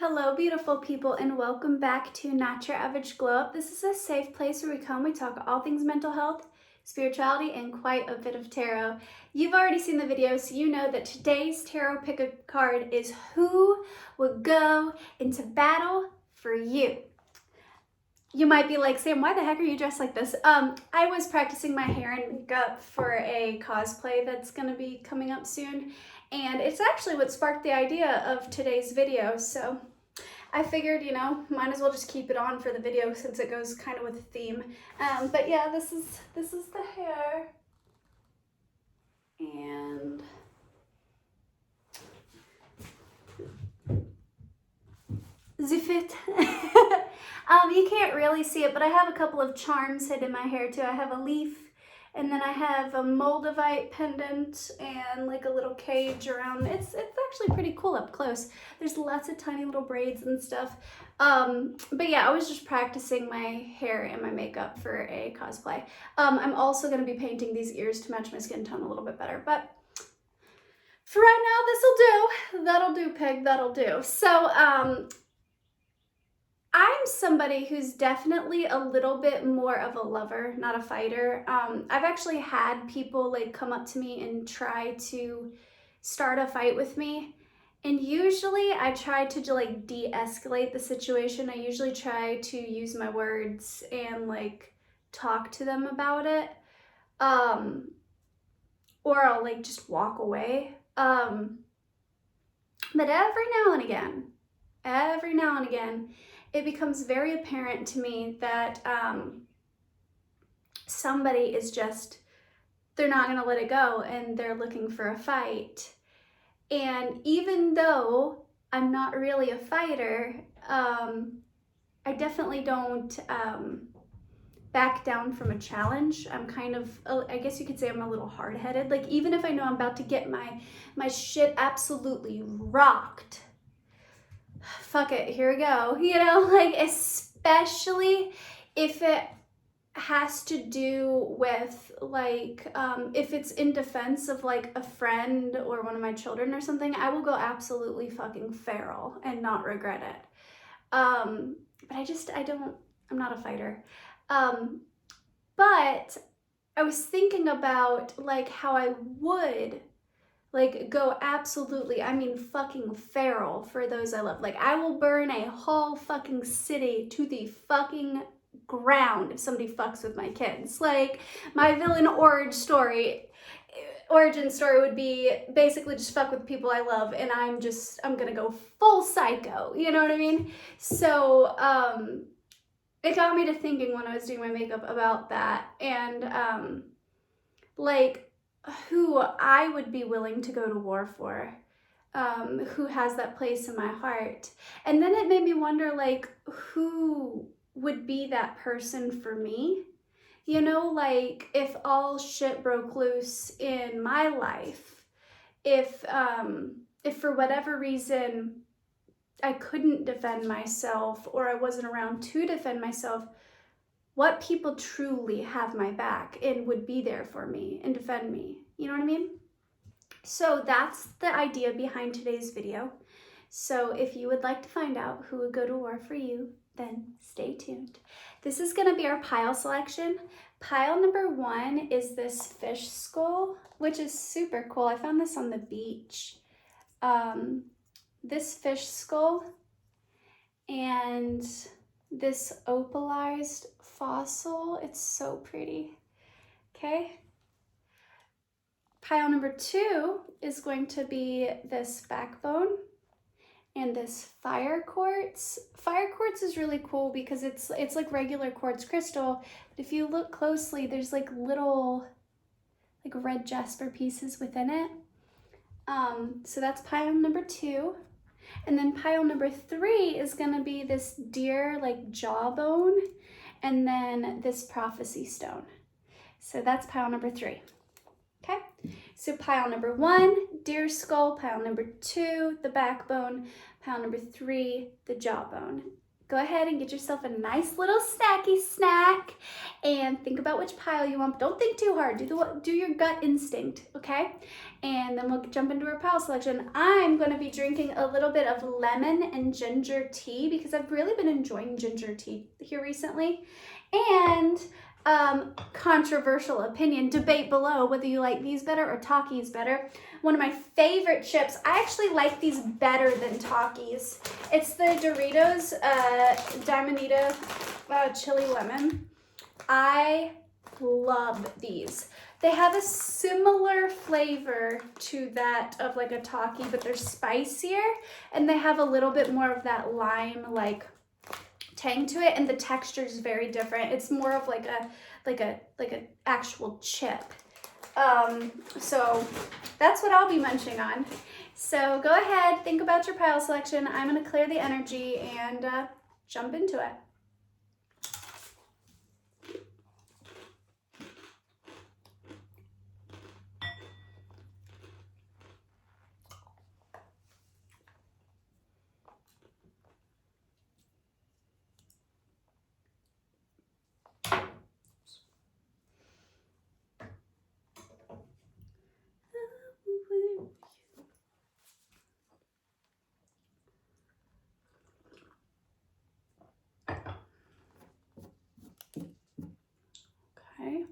Hello, beautiful people, and welcome back to Not Your Average Glow Up. This is a safe place where we talk all things mental health, spirituality, and quite a bit of tarot. You've already seen the video, so you know that today's tarot pick a card is who would go into battle for you. You might be like, Sam, why the heck are you dressed like this? I was practicing my hair and makeup for a cosplay that's gonna be coming up soon, and it's actually what sparked the idea of today's video, so I figured, might as well just keep it on for the video since it goes kind of with the theme. But yeah, this is the hair. And the fit. You can't really see it, but I have a couple of charms hidden in my hair too. I have a leaf, and then I have a moldavite pendant and like a little cage around. It's actually pretty cool up close. There's lots of tiny little braids and stuff. But yeah, I was just practicing my hair and my makeup for a cosplay. I'm also going to be painting these ears to match my skin tone a little bit better, but for right now, this'll do. That'll do, pig, that'll do. So, I'm somebody who's definitely a little bit more of a lover, not a fighter. I've actually had people like come up to me and try to start a fight with me. And usually I try to like de-escalate the situation. I usually try to use my words and like talk to them about it. Or I'll like just walk away. But every now and again, it becomes very apparent to me that somebody is just, they're not gonna let it go and they're looking for a fight. And even though I'm not really a fighter, I definitely don't back down from a challenge. I'm kind of, I guess you could say I'm a little hard-headed. Like even if I know I'm about to get my shit absolutely rocked, fuck it, here we go. Like especially if it has to do with like, if it's in defense of like a friend or one of my children or something, I will go absolutely fucking feral and not regret it. But I'm not a fighter. But I was thinking about like how I would like go absolutely, I mean fucking feral for those I love. Like I will burn a whole fucking city to the fucking ground if somebody fucks with my kids. Like my villain origin story would be basically just fuck with people I love and I'm gonna go full psycho, you know what I mean? So it got me to thinking when I was doing my makeup about that and like who I would be willing to go to war for, who has that place in my heart. And then it made me wonder, like, who would be that person for me? Like, if all shit broke loose in my life, if for whatever reason I couldn't defend myself or I wasn't around to defend myself, what people truly have my back and would be there for me and defend me. You know what I mean? So that's the idea behind today's video. So if you would like to find out who would go to war for you, then stay tuned. This is gonna be our pile selection. Pile number 1 is this fish skull, which is super cool. I found this on the beach. This fish skull and this opalized fossil. It's so pretty. Okay. Pile number 2 is going to be this backbone and this fire quartz. Fire quartz is really cool because it's like regular quartz crystal, but if you look closely, there's like little like red jasper pieces within it. So that's pile number 2. And then pile number 3 is gonna be this deer like jawbone and then this prophecy stone. So that's pile number 3. Okay, so pile number 1, deer skull, pile number 2, the backbone, pile number 3, the jawbone. go ahead and get yourself a nice little snacky snack and think about which pile you want. Don't think too hard. Do your gut instinct, okay? And then we'll jump into our pile selection. I'm going to be drinking a little bit of lemon and ginger tea because I've really been enjoying ginger tea here recently. And controversial opinion, debate below whether you like these better or Takis better. One of my favorite chips. I actually like these better than Takis. It's the Doritos Diamanita Chili Lemon. I love these. They have a similar flavor to that of like a Taki, but they're spicier and they have a little bit more of that lime like tang to it, and the texture is very different. It's more of like a actual chip. So that's what I'll be munching on. So go ahead, think about your pile selection. I'm gonna clear the energy and jump into it. Okay.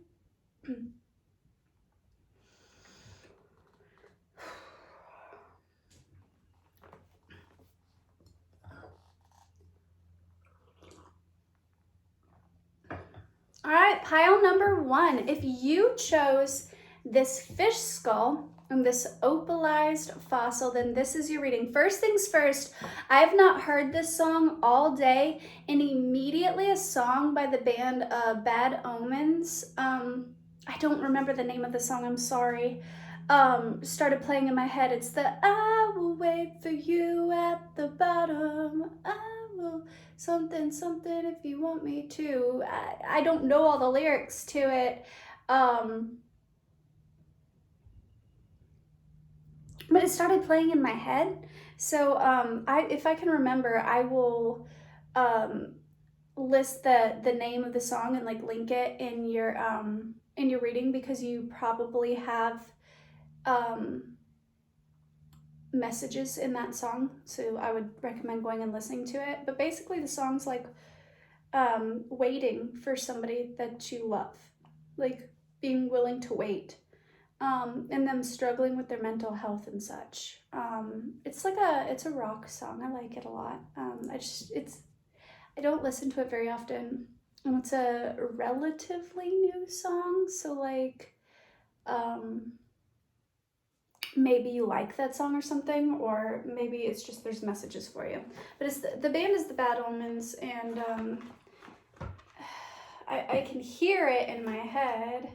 All right, pile number 1. If you chose this fish skull and this opalized fossil, then this is your reading. First things first, I have not heard this song all day, and immediately a song by the band Bad Omens, I don't remember the name of the song, I'm sorry, started playing in my head. It's the I will wait for you at the bottom, I will something if you want me to. I don't know all the lyrics to it, but it started playing in my head. So if I can remember, I will list the name of the song and like link it in your reading, because you probably have messages in that song, so I would recommend going and listening to it. But basically the song's like waiting for somebody that you love, like being willing to wait, and them struggling with their mental health and such. It's a rock song. I like it a lot. I don't listen to it very often, and it's a relatively new song, so like maybe you like that song or something, or maybe it's just there's messages for you. But it's the band is the Bad Omens, and I can hear it in my head.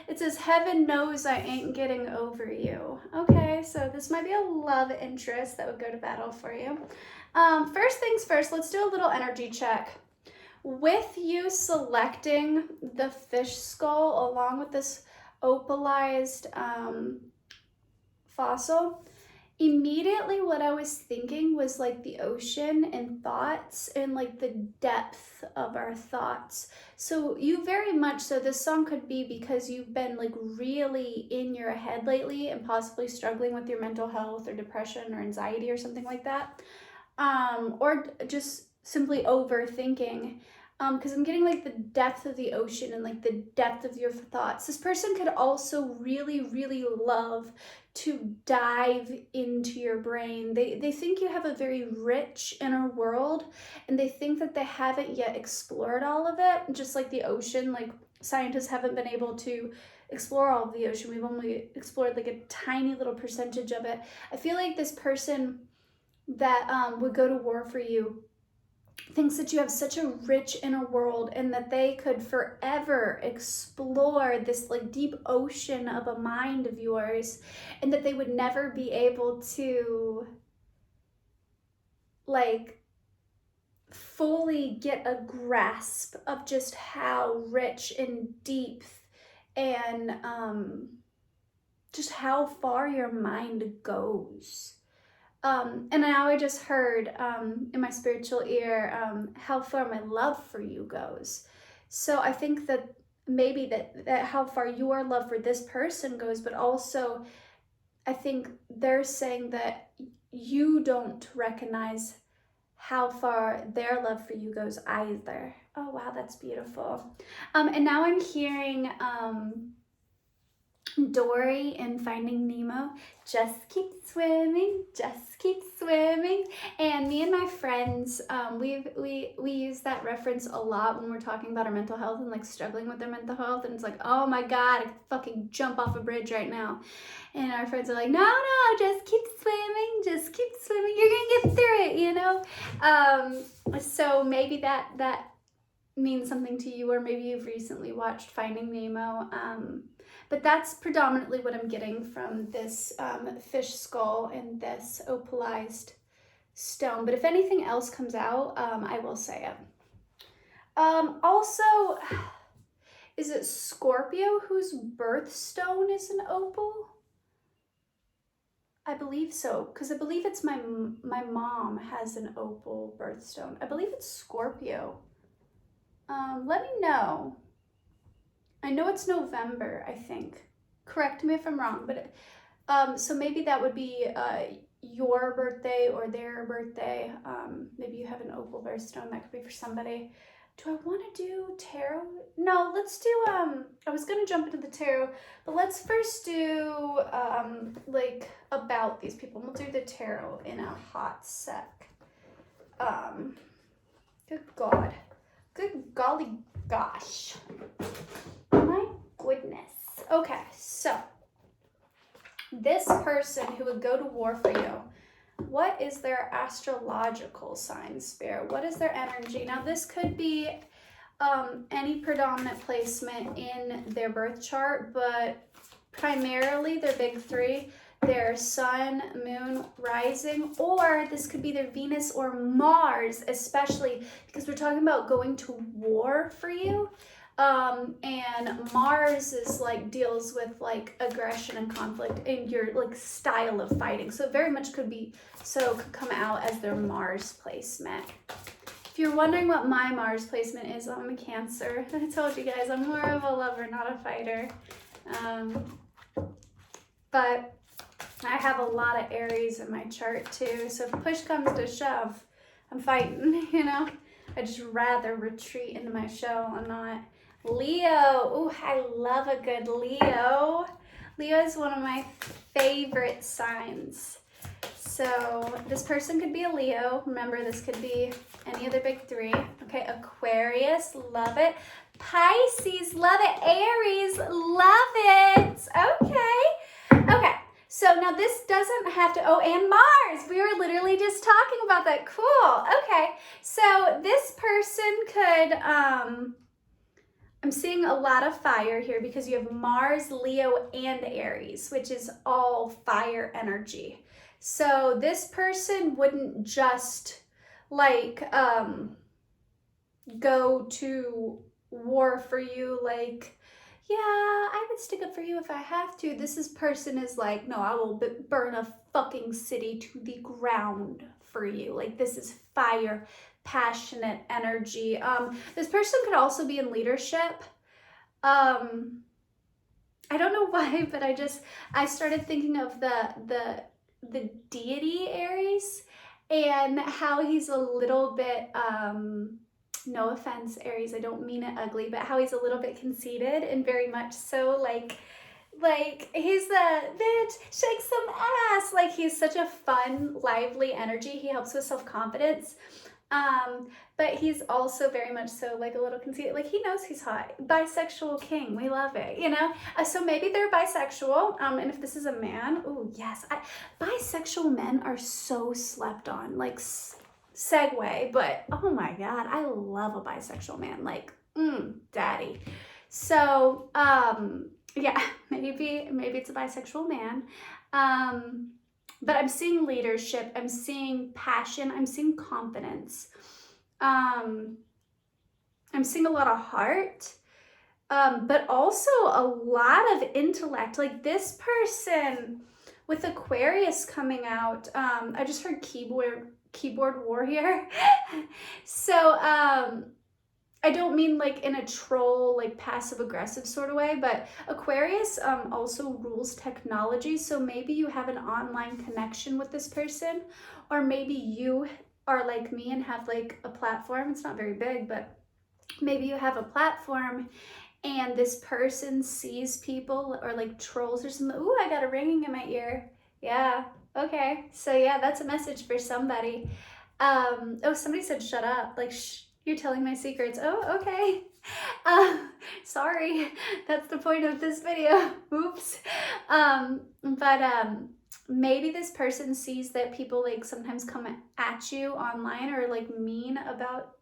It says, heaven knows I ain't getting over you. Okay, so this might be a love interest that would go to battle for you. First things first, let's do a little energy check. With you selecting the fish skull along with this opalized fossil, immediately what I was thinking was like the ocean and thoughts and like the depth of our thoughts. So you very much so, this song could be because you've been like really in your head lately and possibly struggling with your mental health or depression or anxiety or something like that, or just simply overthinking. Because I'm getting like the depth of the ocean and like the depth of your thoughts. This person could also really, really love to dive into your brain. They think you have a very rich inner world, and they think that they haven't yet explored all of it. Just like the ocean, like scientists haven't been able to explore all of the ocean. We've only explored like a tiny little percentage of it. I feel like this person that would go to war for you thinks that you have such a rich inner world, and that they could forever explore this like deep ocean of a mind of yours, and that they would never be able to like fully get a grasp of just how rich and deep and just how far your mind goes. And now I just heard in my spiritual ear how far my love for you goes. So I think that maybe that how far your love for this person goes, but also I think they're saying that you don't recognize how far their love for you goes either. Oh wow, that's beautiful. And now I'm hearing Dory in Finding Nemo, just keep swimming, just keep swimming. And me and my friends, we use that reference a lot when we're talking about our mental health and like struggling with their mental health. And it's like, oh my God, I could fucking jump off a bridge right now. And our friends are like, no, just keep swimming, just keep swimming. You're gonna get through it, you know? So maybe that means something to you, or maybe you've recently watched Finding Nemo. But that's predominantly what I'm getting from this fish skull and this opalized stone. But if anything else comes out, I will say it. Also, is it Scorpio whose birthstone is an opal? I believe so, because I believe it's my mom has an opal birthstone. I believe it's Scorpio. Let me know. I know it's November, I think. Correct me if I'm wrong, but so maybe that would be your birthday or their birthday. Maybe you have an opal birthstone. That could be for somebody. Do I want to do tarot? No, let's do, I was going to jump into the tarot, but let's first do, like, about these people. We'll do the tarot in a hot sec. Good God. Good golly gosh. My goodness. Okay, so this person who would go to war for you, what is their astrological sign, Spirit? What is their energy? Now, this could be any predominant placement in their birth chart, but primarily their big three, their sun, moon, rising, or this could be their Venus or Mars, especially because we're talking about going to war for you. And Mars is like deals with like aggression and conflict and your like style of fighting. So it very much could come out as their Mars placement. If you're wondering what my Mars placement is, I'm a Cancer. I told you guys, I'm more of a lover, not a fighter. But I have a lot of Aries in my chart too. So if push comes to shove, I'm fighting, you know? I just rather retreat into my shell and not. Leo, oh, I love a good Leo. Leo is one of my favorite signs. So this person could be a Leo. Remember, this could be any of the big three. Okay, Aquarius, love it. Pisces, love it. Aries, love it. Okay. So now this doesn't have to, and Mars. We were literally just talking about that. Cool. Okay. So this person could, I'm seeing a lot of fire here because you have Mars, Leo, and Aries, which is all fire energy. So this person wouldn't just like go to war for you like, yeah, I would stick up for you if I have to. This person is like, no, I will burn a fucking city to the ground for you. Like, this is fire, passionate energy. This person could also be in leadership. I don't know why, but I started thinking of the deity Aries and how he's a little bit, no offense, Aries, I don't mean it ugly, but how he's a little bit conceited and very much so like he's the bitch, shake some ass. Like, he's such a fun, lively energy. He helps with self-confidence. But he's also very much so like a little conceited. Like, he knows he's hot. Bisexual king. We love it, you know? So maybe they're bisexual. And if this is a man, oh yes. Bisexual men are so slept on. Like, segue, but oh my God, I love a bisexual man. Like, daddy. So, yeah, maybe it's a bisexual man. But I'm seeing leadership, I'm seeing passion, I'm seeing confidence. I'm seeing a lot of heart, but also a lot of intellect. Like this person with Aquarius coming out, I just heard keyboard warrior. So I don't mean like in a troll, like passive aggressive sort of way, but Aquarius also rules technology. So maybe you have an online connection with this person, or maybe you are like me and have like a platform. It's not very big, but maybe you have a platform and this person sees people or like trolls or something. Ooh, I got a ringing in my ear. Yeah, okay. So yeah, that's a message for somebody. Oh, somebody said shut up. Like, you're telling my secrets. Oh, okay. Sorry. That's the point of this video. Oops. But maybe this person sees that people like sometimes come at you online or like mean about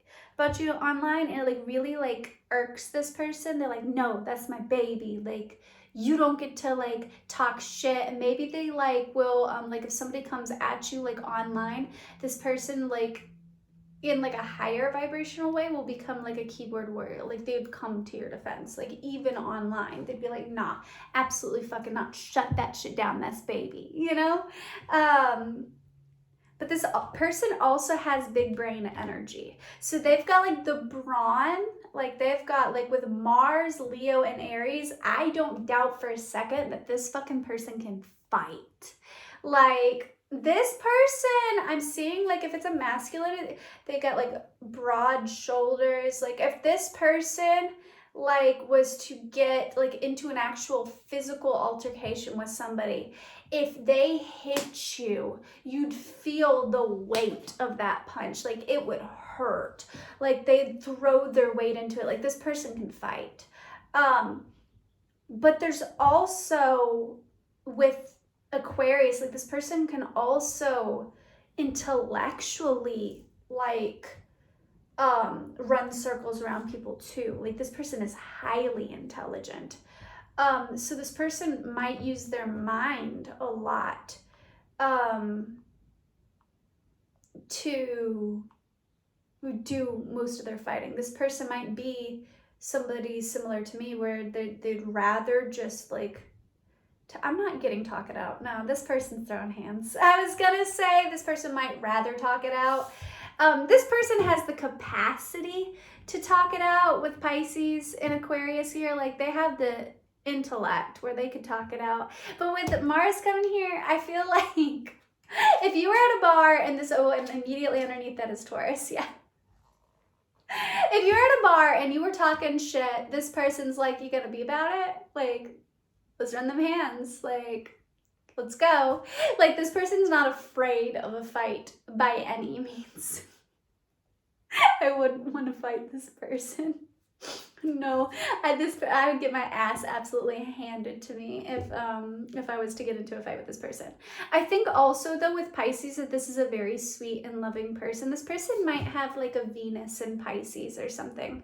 you online, and it like really like irks this person. They're like, no, that's my baby. Like, you don't get to like talk shit. And maybe they like will like if somebody comes at you like online, this person like in like a higher vibrational way will become like a keyboard warrior. Like they would come to your defense, like even online they'd be like, nah, absolutely fucking not, shut that shit down, that's baby, you know. But this person also has big brain energy. So they've got like the brawn, like they've got like with Mars, Leo, and Aries. I don't doubt for a second that this fucking person can fight. Like this person, I'm seeing like if it's a masculine, they got like broad shoulders. Like if this person like was to get like into an actual physical altercation with somebody, if they hit you, you'd feel the weight of that punch. Like it would hurt. Like they'd throw their weight into it. Like this person can fight. But there's also with Aquarius, like this person can also intellectually like run circles around people too. Like this person is highly intelligent. So this person might use their mind a lot to do most of their fighting. This person might be somebody similar to me where they'd rather just like, I'm not getting talk it out. No, this person's throwing hands. I was gonna say this person might rather talk it out. This person has the capacity to talk it out with Pisces and Aquarius here. Like they have the intellect where they could talk it out. But with Mars coming here, I feel like if you were at a bar and this, oh, and immediately underneath that is Taurus, yeah. If you're at a bar and you were talking shit, this person's like, you gonna be about it? Like, let's run them hands. Like, let's go. Like, this person's not afraid of a fight by any means. I wouldn't want to fight this person. No, I would get my ass absolutely handed to me if I was to get into a fight with this person. I think also though with Pisces that this is a very sweet and loving person. This person might have like a Venus in Pisces or something.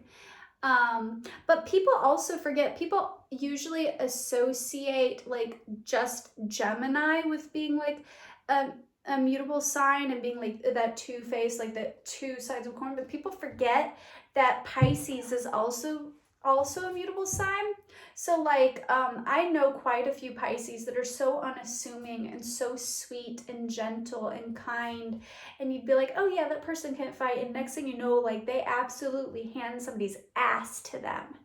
But people also forget, people usually associate like just Gemini with being like a mutable sign and being like that two-faced, like the two sides of a coin, but people forget that Pisces is also a mutable sign. So like I know quite a few Pisces that are so unassuming and so sweet and gentle and kind, and you'd be like, oh yeah, that person can't fight, and next thing you know, like they absolutely hand somebody's ass to them,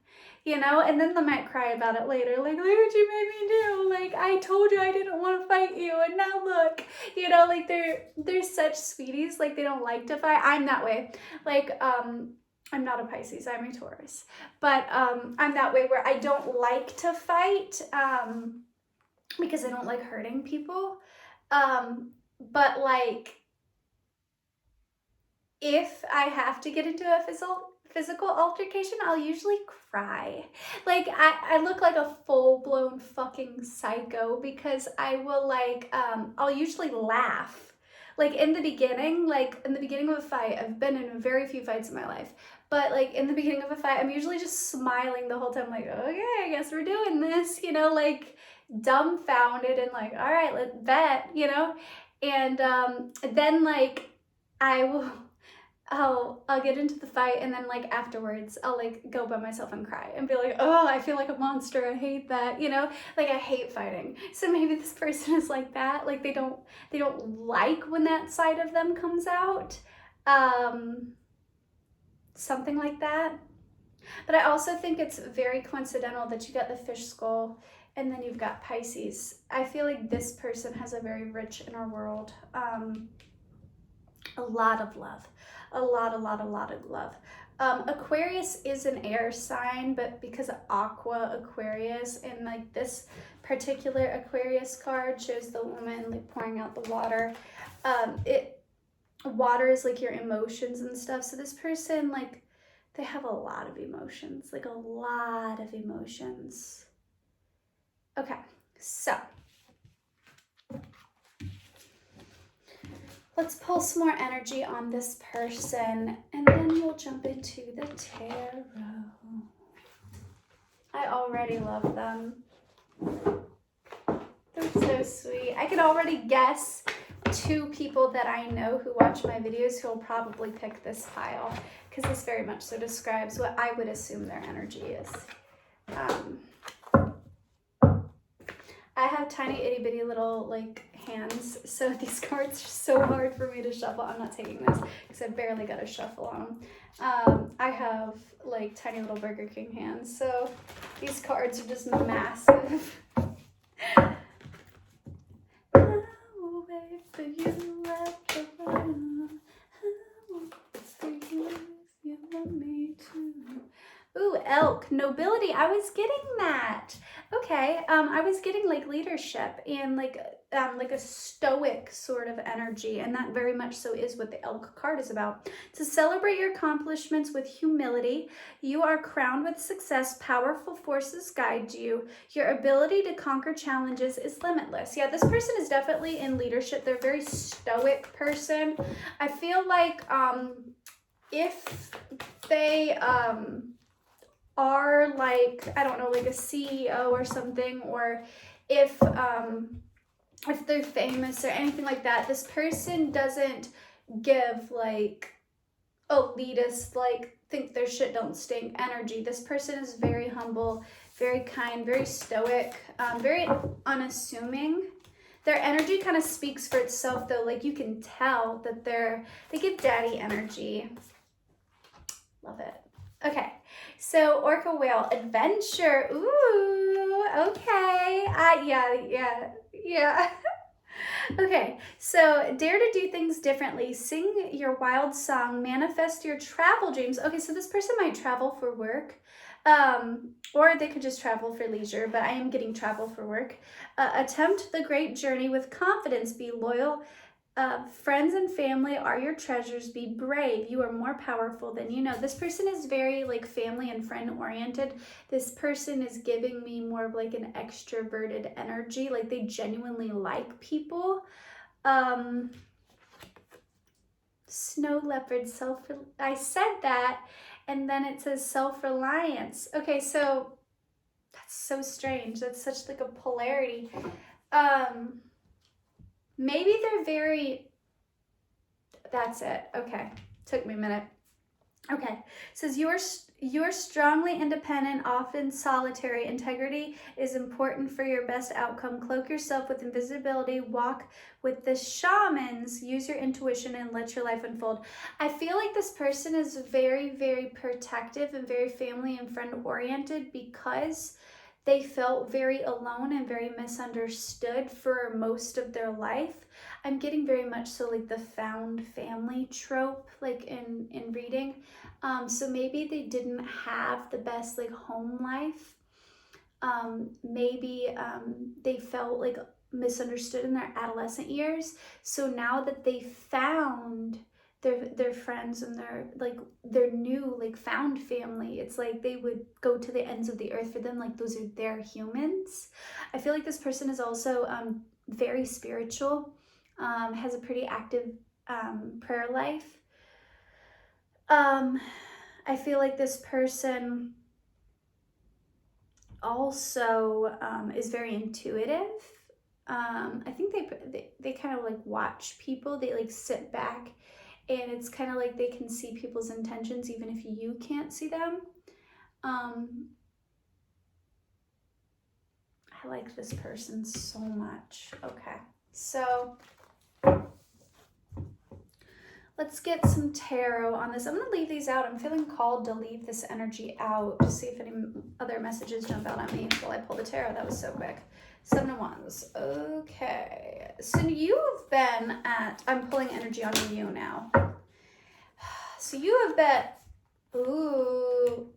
you know, and then they might cry about it later, like, look what you made me do, like I told you I didn't want to fight you and now look, you know, like they're such sweeties, like they don't like to fight. I'm that way. Like I'm not a Pisces, I'm a Taurus, but I'm that way where I don't like to fight because I don't like hurting people, but like if I have to get into a physical altercation, I'll usually cry. Like I look like a full-blown fucking psycho because I will like I'll usually laugh. Like in the beginning of a fight, I've been in very few fights in my life, but like in the beginning of a fight, I'm usually just smiling the whole time, like, okay, I guess we're doing this, you know, like dumbfounded and like, all right, let's bet, you know. And then like I will I'll get into the fight, and then like afterwards I'll like go by myself and cry and be like, oh, I feel like a monster, I hate that, you know, like I hate fighting. So maybe this person is like that, like they don't like when that side of them comes out, something like that. But I also think it's very coincidental that you got the fish skull and then you've got Pisces. I feel like this person has a very rich inner world. A lot of love. A lot of love. Aquarius is an air sign, but because of Aqua Aquarius, and like this particular Aquarius card shows the woman like pouring out the water. Water is like your emotions and stuff. So this person, like, they have a lot of emotions, like a lot of emotions. Okay, so let's pull some more energy on this person, and then we'll jump into the tarot. I already love them. They're so sweet. I can already guess 2 people that I know who watch my videos who will probably pick this pile, because this very much so describes what I would assume their energy is. I have tiny itty bitty little like hands, so these cards are so hard for me to shuffle. I'm not taking this because I barely got a shuffle on them. I have like tiny little Burger King hands, so these cards are just massive. I'll wait for you at the bottom. I'll wait for you if you want me to. Ooh, elk, nobility. I was getting that. Okay, I was getting like leadership and like a stoic sort of energy, and that very much so is what the elk card is about. To celebrate your accomplishments with humility, you are crowned with success, powerful forces guide you, your ability to conquer challenges is limitless. Yeah, this person is definitely in leadership. They're a very stoic person. I feel like if they are like, I don't know, like a CEO or something, or if they're famous or anything like that, this person doesn't give like elitist, like think their shit don't stink energy. This person is very humble, very kind, very stoic, very unassuming. Their energy kind of speaks for itself though. Like you can tell that they give daddy energy. Love it. Okay, so orca whale adventure. Ooh, okay. Yeah. Okay, so dare to do things differently. Sing your wild song. Manifest your travel dreams. Okay, so this person might travel for work, or they could just travel for leisure, but I am getting travel for work. Attempt the great journey with confidence. Be loyal. Friends and family are your treasures. Be brave. You are more powerful than you know. This person is very like family and friend oriented. This person is giving me more of like an extroverted energy. Like they genuinely like people. Snow leopard, I said that, and then it says self-reliance. Okay, so that's so strange. That's such like a polarity. Maybe they're very, that's it. Okay, took me a minute. Okay, it says you're strongly independent, often solitary. Integrity is important for your best outcome. Cloak yourself with invisibility. Walk with the shamans. Use your intuition and let your life unfold. I feel like this person is very, very protective and very family and friend oriented because they felt very alone and very misunderstood for most of their life. I'm getting very much so like the found family trope, like in reading. So maybe they didn't have the best like home life. Maybe they felt like misunderstood in their adolescent years. So now that they found their friends and their new like found family, it's like they would go to the ends of the earth for them. Like those are their humans. I feel like this person is also very spiritual, has a pretty active prayer life. I feel like this person also is very intuitive. I think they kind of like watch people. They like sit back and it's kind of like they can see people's intentions even if you can't see them. I like this person so much. Okay, so let's get some tarot on this. I'm going to leave these out. I'm feeling called to leave this energy out to see if any other messages jump out at me while I pull the tarot. That was so quick. 7 of Wands. Okay. So you've been at, I'm pulling energy on you now. So you have been, ooh.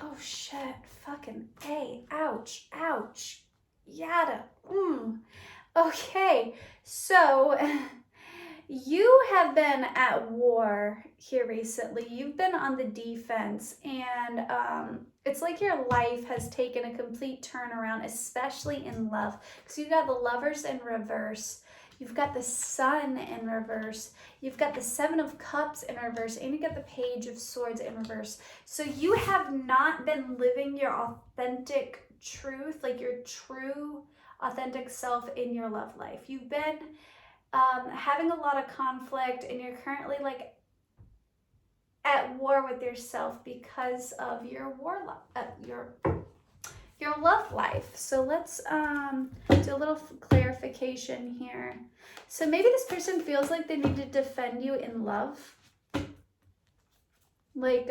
Oh shit. Fucking A. Ouch. Ouch. Yada. Okay. So you have been at war here recently. You've been on the defense, and it's like your life has taken a complete turnaround, especially in love. Because you've got the Lovers in reverse. You've got the Sun in reverse. You've got the 7 of Cups in reverse, and you got the Page of Swords in reverse. So you have not been living your authentic truth, like your true authentic self in your love life. You've been having a lot of conflict, and you're currently like at war with yourself because of your your love life. So let's do a little clarification here. So maybe this person feels like they need to defend you in love, like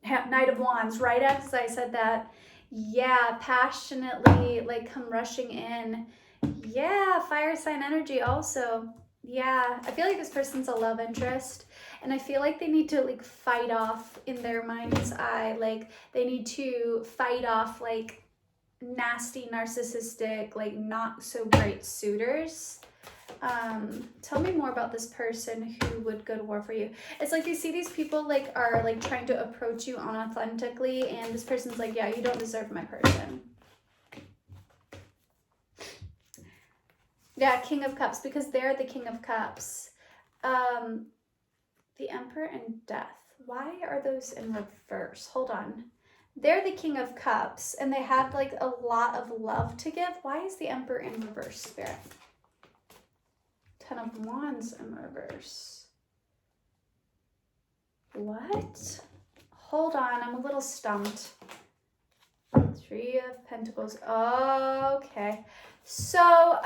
Knight of Wands, right as I said that. Yeah, passionately, like come rushing in. Yeah, fire sign energy also. Yeah, I feel like this person's a love interest, and I feel like they need to like fight off in their mind's eye, like they need to fight off like nasty, narcissistic, like not so great suitors. Tell me more about this person who would go to war for you. It's like you see these people like are like trying to approach you unauthentically, and this person's like, yeah, you don't deserve my person. Yeah, King of Cups, because they're the King of Cups. The Emperor and Death. Why are those in reverse? Hold on. They're the King of Cups, and they have like a lot of love to give. Why is the Emperor in reverse, Spirit? 10 of Wands in reverse. What? Hold on, I'm a little stumped. 3 of Pentacles. Okay. So,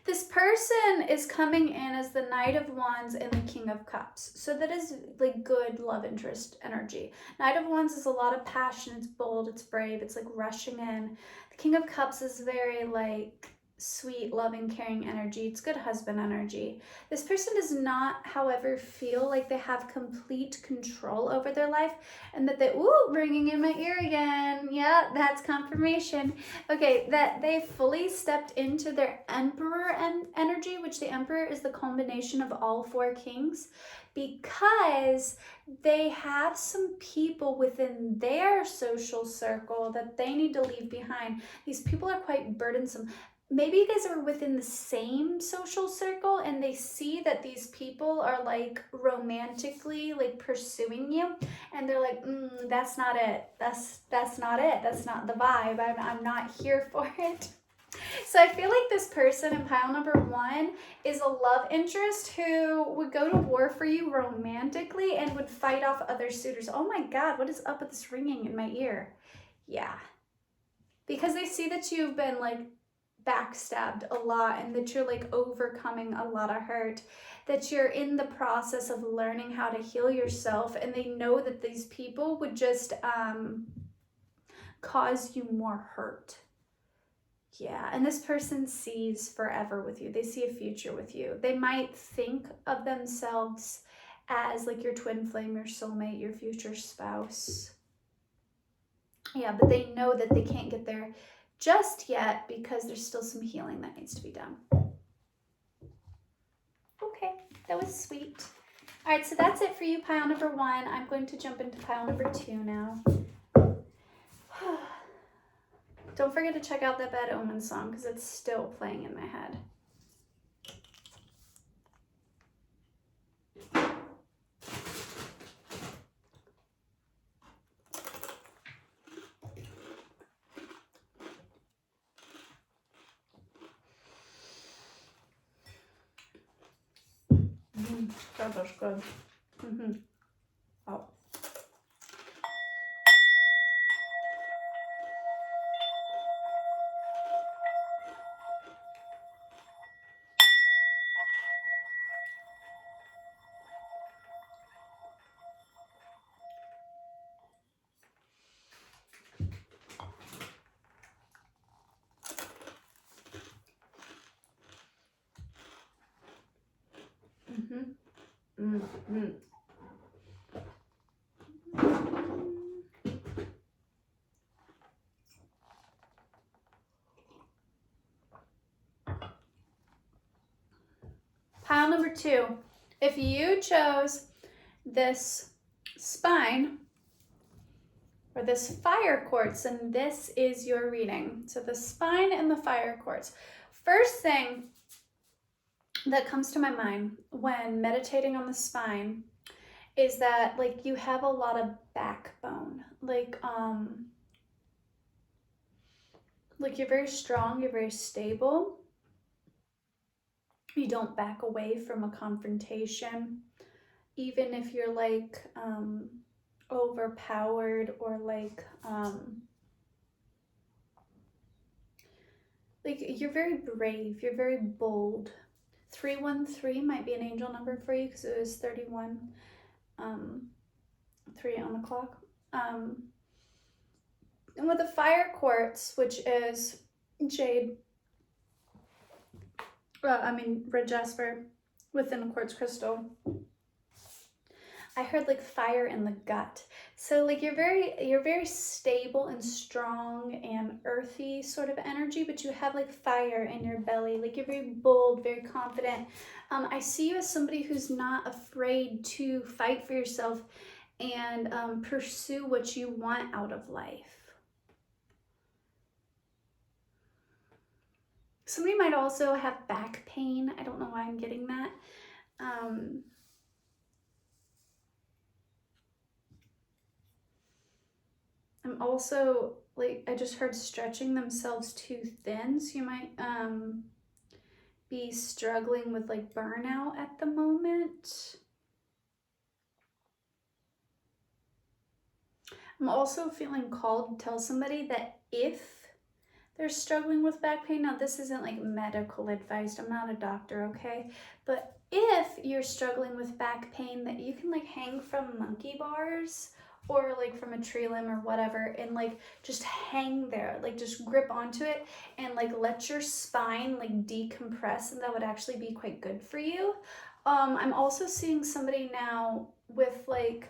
this person is coming in as the Knight of Wands and the King of Cups. So that is like good love interest energy. Knight of Wands is a lot of passion. It's bold. It's brave. It's like rushing in. The King of Cups is very like sweet, loving, caring energy. It's good husband energy. This person does not, however, feel like they have complete control over their life, and that they, ooh, ringing in my ear again. Yeah, that's confirmation. Okay, that they fully stepped into their Emperor energy, which the Emperor is the combination of all 4 kings, because they have some people within their social circle that they need to leave behind. These people are quite burdensome. Maybe you guys are within the same social circle, and they see that these people are like romantically like pursuing you, and they're like, that's not it. That's not it. That's not the vibe. I'm not here for it. So I feel like this person in pile number 1 is a love interest who would go to war for you romantically and would fight off other suitors. Oh my God, what is up with this ringing in my ear? Yeah. Because they see that you've been like backstabbed a lot, and that you're like overcoming a lot of hurt, that you're in the process of learning how to heal yourself, and they know that these people would just cause you more hurt. Yeah, and this person sees forever with you. They see a future with you. They might think of themselves as like your twin flame, your soulmate, your future spouse. Yeah, but they know that they can't get there just yet because there's still some healing that needs to be done. Okay, that was sweet. All right, so that's it for you, pile number 1. I'm going to jump into pile number 2 now. Don't forget to check out that Bad Omen song because it's still playing in my head. That was good. Oh. Pile number 2. If you chose this spine or this fire quartz, and this is your reading. So the spine and the fire quartz. First thing that comes to my mind when meditating on the spine is that like you have a lot of backbone. Like you're very strong, you're very stable. You don't back away from a confrontation, even if you're like overpowered or like you're very brave, you're very bold. 313 might be an angel number for you because it was 31, 3 on the clock. And with the fire quartz, which is jade, red jasper within a quartz crystal, I heard like fire in the gut. So like you're very stable and strong and earthy sort of energy, but you have like fire in your belly. Like you're very bold, very confident. I see you as somebody who's not afraid to fight for yourself and pursue what you want out of life. Somebody might also have back pain. I don't know why I'm getting that. I'm also, like, I just heard stretching themselves too thin. So you might be struggling with like burnout at the moment. I'm also feeling called to tell somebody that if they're struggling with back pain, now this isn't like medical advice, I'm not a doctor, okay? But if you're struggling with back pain, that you can like hang from monkey bars or like from a tree limb or whatever, and like just hang there, like just grip onto it and like let your spine like decompress, and that would actually be quite good for you. I'm also seeing somebody now with like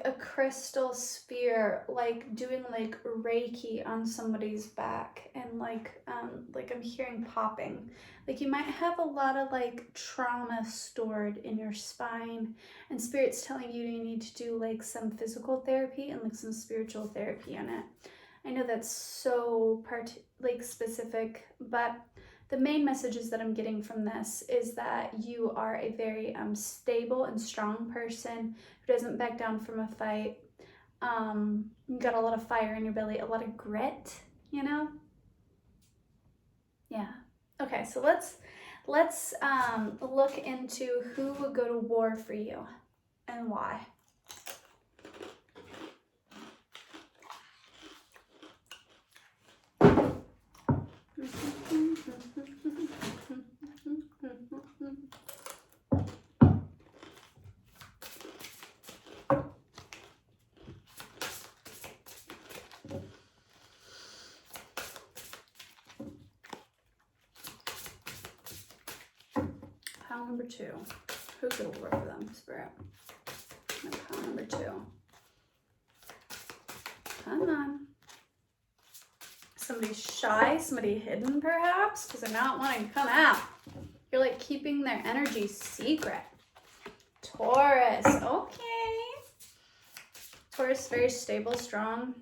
a crystal sphere, like doing like Reiki on somebody's back, and like I'm hearing popping. Like you might have a lot of like trauma stored in your spine, and spirit's telling you you need to do like some physical therapy and like some spiritual therapy on it. I know that's so specific, but the main messages that I'm getting from this is that you are a very stable and strong person who doesn't back down from a fight. You got a lot of fire in your belly, a lot of grit, you know? Yeah. Okay, so let's look into who would go to war for you and why. Pile number 2. Who could work for them, Spirit? And pile number 2. Come on. Somebody shy, somebody hidden perhaps, because they're not wanting to come out. You're like keeping their energy secret. Taurus, okay. Taurus, very stable, strong,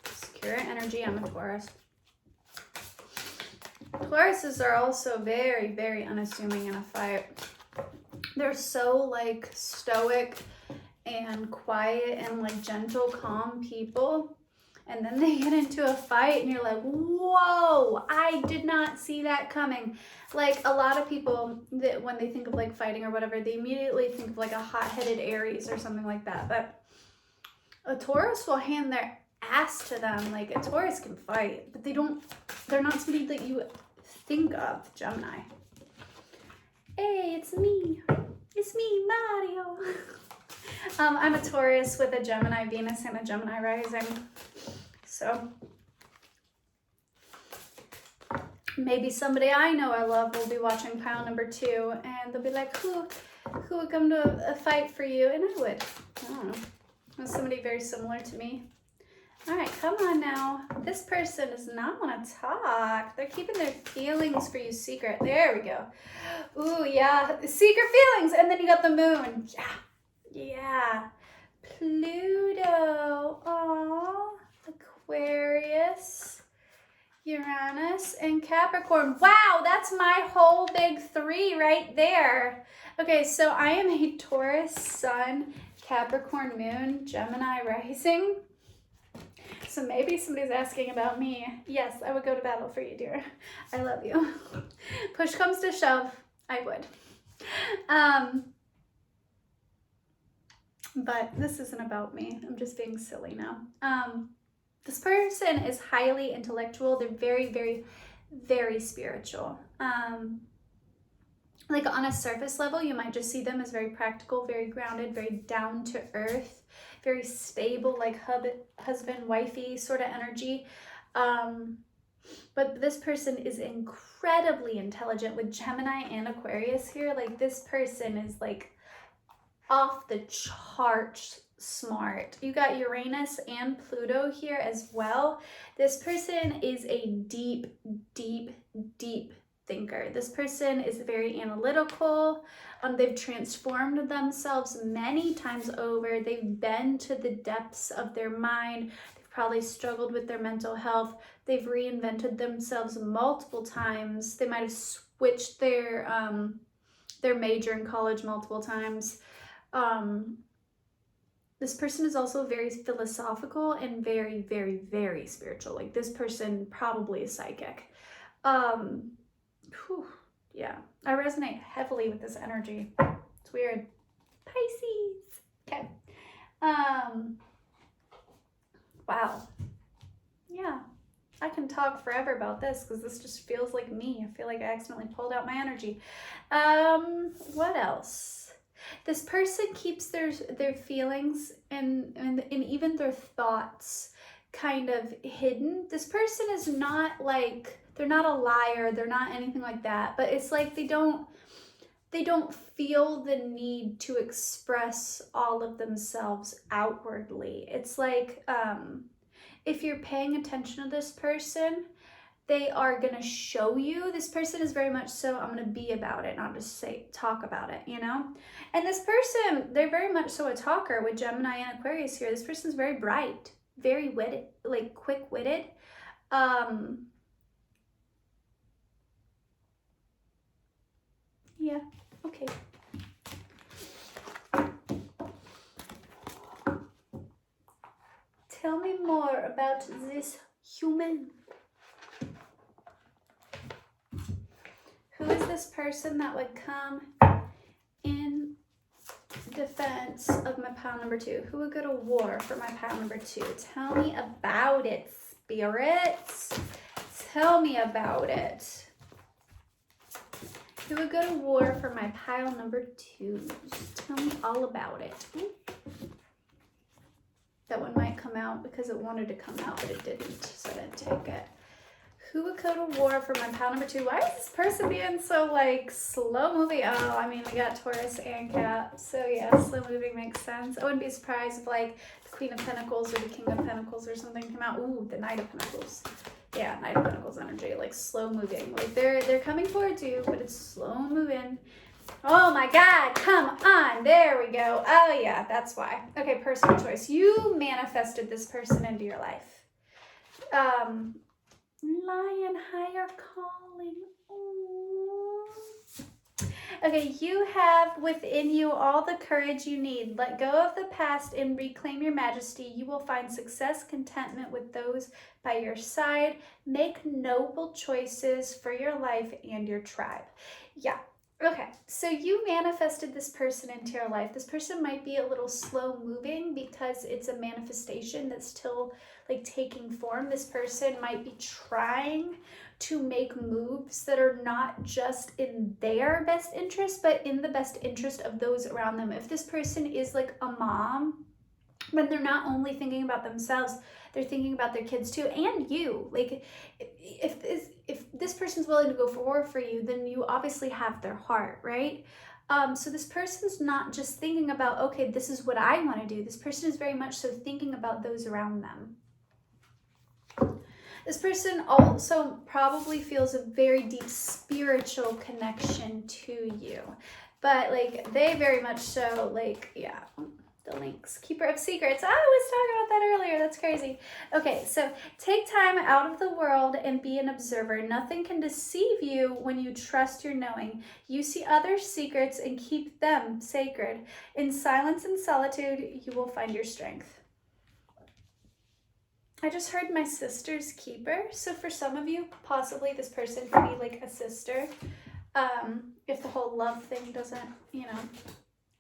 secure energy. I'm a Taurus. Tauruses are also very, very unassuming in a fight. They're so like stoic and quiet and like gentle, calm people. And then they get into a fight and you're like, whoa, I did not see that coming. Like a lot of people that when they think of like fighting or whatever, they immediately think of like a hot-headed Aries or something like that. But a Taurus will hand their ass to them. Like a Taurus can fight, but they're not somebody that you think of. Gemini. Hey, it's me. It's me, Mario. I'm a Taurus with a Gemini Venus and a Gemini rising. So maybe somebody I know I love will be watching pile number 2 and they'll be like, who would come to a fight for you? And I would. I don't know. Somebody very similar to me. All right, come on now. This person does not want to talk. They're keeping their feelings for you secret. There we go. Ooh, yeah. Secret feelings. And then you got the moon. Yeah. Yeah. Pluto. Aww. Aquarius. Uranus and Capricorn. Wow, that's my whole big 3 right there. Okay, so I am a Taurus sun, Capricorn moon, Gemini rising. So maybe somebody's asking about me. Yes, I would go to battle for you, dear. I love you. Push comes to shove, I would. But this isn't about me. I'm just being silly now. This person is highly intellectual. They're very, very, very spiritual. Like on a surface level, you might just see them as very practical, very grounded, very down to earth, very stable, like husband, wifey sort of energy. But this person is incredibly intelligent with Gemini and Aquarius here. Like this person is like off the charts smart. You got Uranus and Pluto here as well. This person is a deep, deep, deep thinker. This person is very analytical. They've transformed themselves many times over. They've been to the depths of their mind. They've probably struggled with their mental health. They've reinvented themselves multiple times. They might have switched their major in college multiple times. This person is also very philosophical and very, very, very spiritual. Like this person probably is psychic. Yeah, I resonate heavily with this energy. It's weird. Pisces. Okay. Wow. Yeah, I can talk forever about this because this just feels like me. I feel like I accidentally pulled out my energy. What else? This person keeps their feelings and even their thoughts kind of hidden. This person is not like, they're not a liar, they're not anything like that, but it's like they don't feel the need to express all of themselves outwardly. It's like if you're paying attention to this person, they are going to show you. This person is very much so, I'm going to be about it, not just talk about it, you know? And this person, they're very much so a talker with Gemini and Aquarius here. This person's very bright, very witted, like quick-witted. Yeah, okay. Tell me more about this human. Who is this person that would come in defense of my pile number 2? Who would go to war for my pile number 2? Tell me about it, spirits. Tell me about it. Who would go to war for my pile number 2? Tell me all about it. That one might come out because it wanted to come out, but it didn't, so I didn't take it. Who would go to war for my pile number 2? Why is this person being so like slow moving? Oh, I mean, we got Taurus and Cap, so yeah, slow moving makes sense. I wouldn't be surprised if like the Queen of Pentacles or the King of Pentacles or something came out. Ooh, the Knight of Pentacles. Yeah, Knight of Pentacles energy, like slow moving. Like they're coming towards you, but it's slow moving. Oh my God, come on. There we go. Oh yeah, that's why. Okay, personal choice. You manifested this person into your life. Lion higher calling. Oh. Okay, you have within you all the courage you need. Let go of the past and reclaim your majesty. You will find success, contentment with those by your side. Make noble choices for your life and your tribe. Yeah. Okay, so you manifested this person into your life. This person might be a little slow moving because it's a manifestation that's still like taking form. This person might be trying to make moves that are not just in their best interest, but in the best interest of those around them. If this person is like a mom, then they're not only thinking about themselves, they're thinking about their kids too, and you. Like, if this person's willing to go forward for you, then you obviously have their heart, right? So this person's not just thinking about, okay, this is what I want to do. This person is very much so thinking about those around them. This person also probably feels a very deep spiritual connection to you, but like they very much so, like, yeah, the links. Keeper of secrets. I was talking about that earlier. That's crazy. Okay, so take time out of the world and be an observer. Nothing can deceive you when you trust your knowing. You see others' secrets and keep them sacred. In silence and solitude, you will find your strength. I just heard my sister's keeper. So for some of you, possibly this person could be like a sister. If the whole love thing doesn't,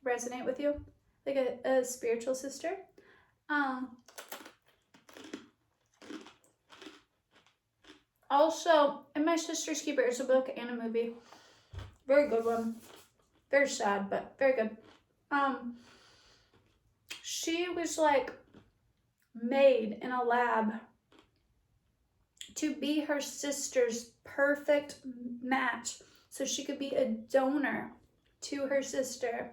resonate with you, like a spiritual sister. Also, in My Sister's Keeper, it's a book and a movie. Very good one. Very sad, but very good. She was like made in a lab to be her sister's perfect match, so she could be a donor to her sister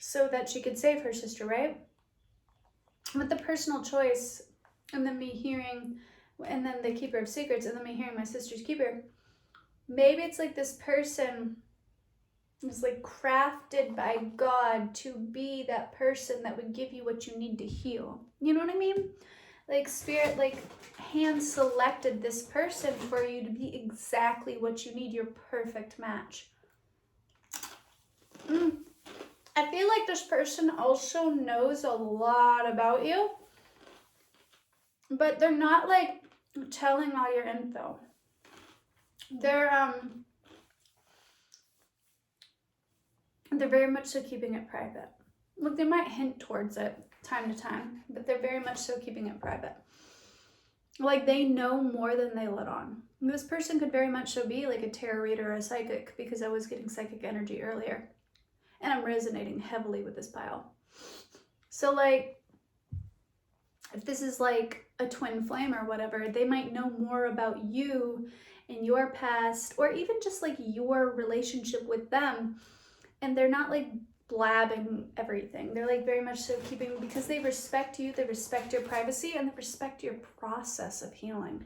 so that she could save her sister, right? With the personal choice, and then me hearing, and then the Keeper of Secrets, and then me hearing My Sister's Keeper, maybe it's like this person was like crafted by God to be that person that would give you what you need to heal. You know what I mean? Like spirit, like hand selected this person for you to be exactly what you need, your perfect match. I feel like this person also knows a lot about you, but they're not like telling all your info. They're very much so keeping it private. Look, they might hint towards it time to time, but they're very much so keeping it private. Like they know more than they let on. This person could very much so be like a tarot reader or a psychic, because I was getting psychic energy earlier. And I'm resonating heavily with this pile. So like, if this is like a twin flame or whatever, they might know more about you and your past, or even just like your relationship with them. And they're not like blabbing everything. They're like very much so keeping, because they respect you, they respect your privacy, and they respect your process of healing.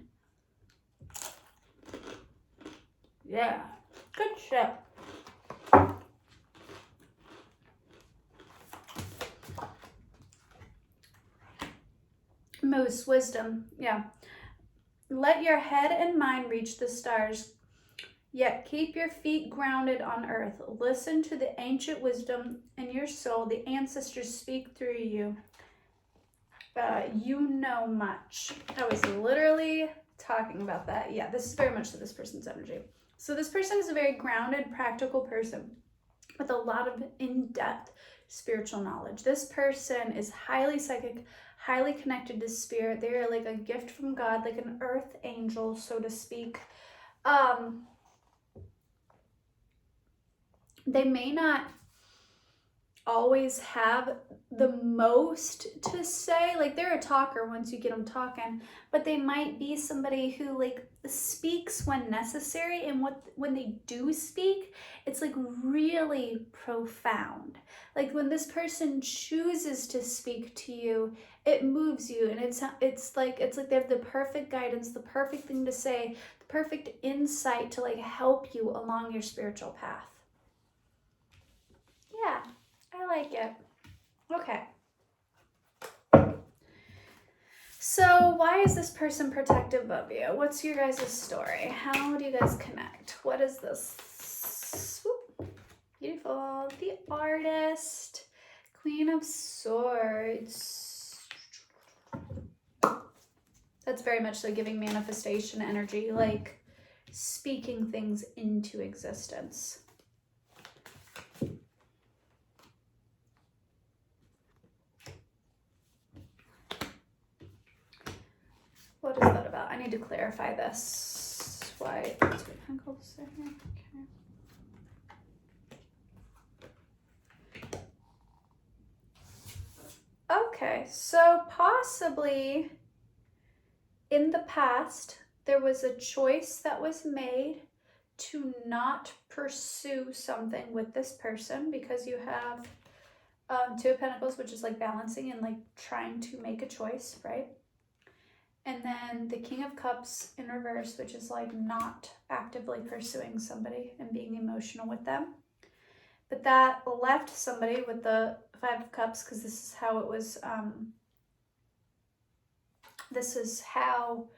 Yeah, good shit. Most wisdom, yeah. Let your head and mind reach the stars, yet keep your feet grounded on earth. Listen to the ancient wisdom in your soul. The ancestors speak through you. You know much. I was literally talking about that. Yeah, this is very much this person's energy. So this person is a very grounded, practical person with a lot of in-depth spiritual knowledge. This person is highly psychic, highly connected to spirit. They are like a gift from God, like an earth angel, so to speak. They may not always have the most to say. Like they're a talker once you get them talking, but they might be somebody who like speaks when necessary, and when they do speak, it's like really profound. Like when this person chooses to speak to you, it moves you, and it's like they have the perfect guidance, the perfect thing to say, the perfect insight to like help you along your spiritual path. Yeah, I like it. Okay. So why is this person protective of you? What's your guys' story? How do you guys connect? What is this? Beautiful. The Artist. Queen of Swords. That's very much so giving manifestation energy, like speaking things into existence. What is that about? I need to clarify this. Why? Okay, so possibly in the past, there was a choice that was made to not pursue something with this person because you have Two of Pentacles, which is like balancing and like trying to make a choice, right? And then the King of Cups in reverse, which is like not actively pursuing somebody and being emotional with them. But that left somebody with the Five of Cups, because this is how it was, this is how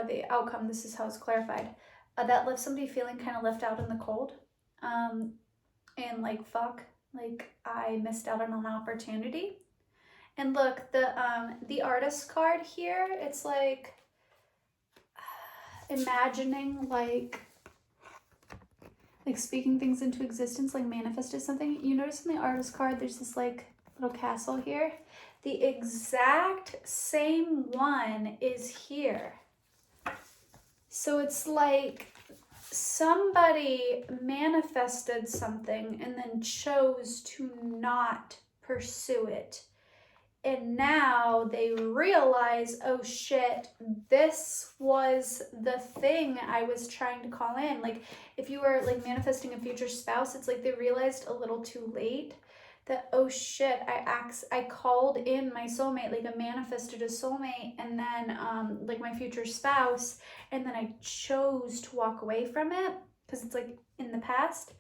the outcome, this is how it's clarified. That left somebody feeling kind of left out in the cold. And like, fuck, like I missed out on an opportunity. And look, the Artist card here, it's like imagining like speaking things into existence, like manifested something. You notice in the Artist card, there's this like little castle here. The exact same one is here. So it's like somebody manifested something and then chose to not pursue it. And now they realize, oh shit, this was the thing I was trying to call in. Like if you were like manifesting a future spouse, it's like they realized a little too late that, oh shit, I called in my soulmate, like I manifested a soulmate, and then like my future spouse, and then I chose to walk away from it because it's like in the past.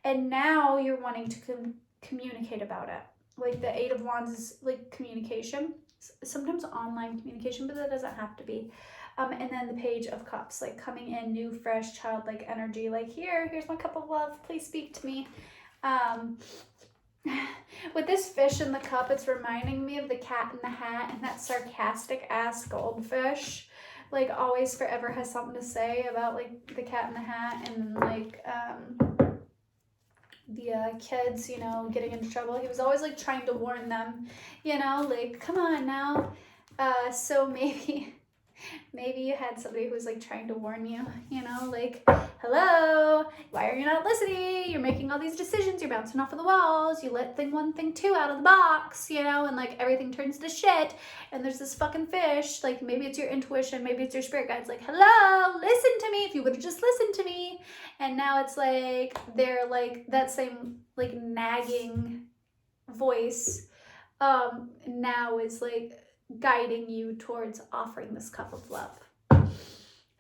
And now you're wanting to communicate about it. Like the Eight of Wands is like communication, sometimes online communication, but that doesn't have to be. And then the Page of Cups, like coming in, new, fresh, childlike energy. Like here's my cup of love. Please speak to me. With this fish in the cup, it's reminding me of the Cat in the Hat and that sarcastic ass goldfish. Like always, forever has something to say about like the Cat in the Hat and like the kids, you know, getting into trouble. He was always like trying to warn them, you know, like, come on now. So maybe you had somebody who was like trying to warn you, you know, like, hello, why are you not listening? You're making all these decisions. You're bouncing off of the walls. You let thing one, thing two out of the box, you know, and like everything turns to shit. And there's this fucking fish. Like maybe it's your intuition. Maybe it's your spirit guides. Like, hello, listen to me. If you would have just listened to me. And now it's like, they're like that same like nagging voice now is like guiding you towards offering this cup of love.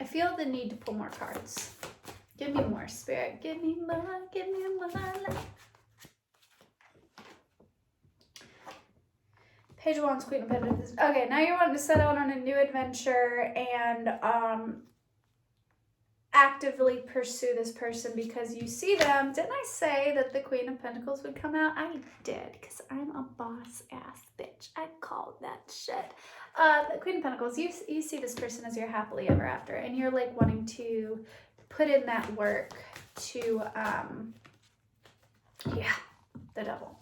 I feel the need to pull more cards. Give me more, Spirit. Give me more, give me more life. Page of Wands, Queen of Pentacles. Okay, now you're wanting to set out on a new adventure and actively pursue this person because you see them. Didn't I say that the Queen of Pentacles would come out? I did, because I'm a boss ass bitch. I called that shit. The Queen of Pentacles, you see this person as your happily ever after, and you're like wanting to put in that work to, yeah, the Devil.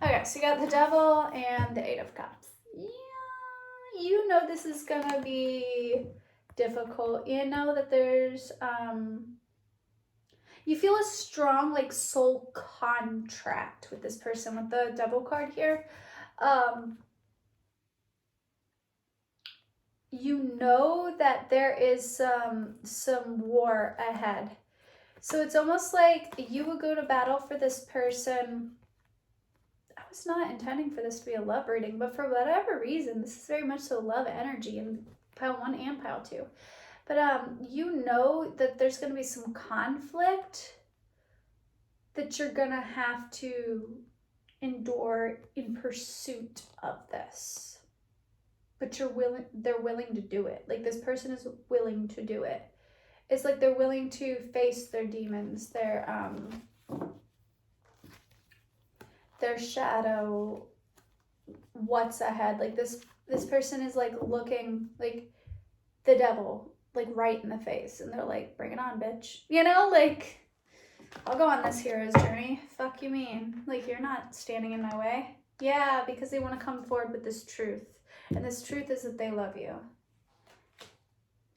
Okay, so you got the Devil and the Eight of Cups. Yeah, you know this is gonna be difficult. You know that there's you feel a strong like soul contract with this person with the Devil card here. You know that there is some war ahead. So it's almost like you would go to battle for this person. I was not intending for this to be a love reading, but for whatever reason, this is very much so love energy in pile 1 and pile 2. But you know that there's going to be some conflict that you're going to have to endure in pursuit of this. But they're willing to do it. Like this person is willing to do it. It's like they're willing to face their demons, their their shadow, what's ahead. Like this person is like looking like the devil, like right in the face, and they're like, bring it on, bitch. You know, like, I'll go on this hero's journey. Fuck you mean? Like, you're not standing in my way. Yeah, because they want to come forward with this truth. And this truth is that they love you.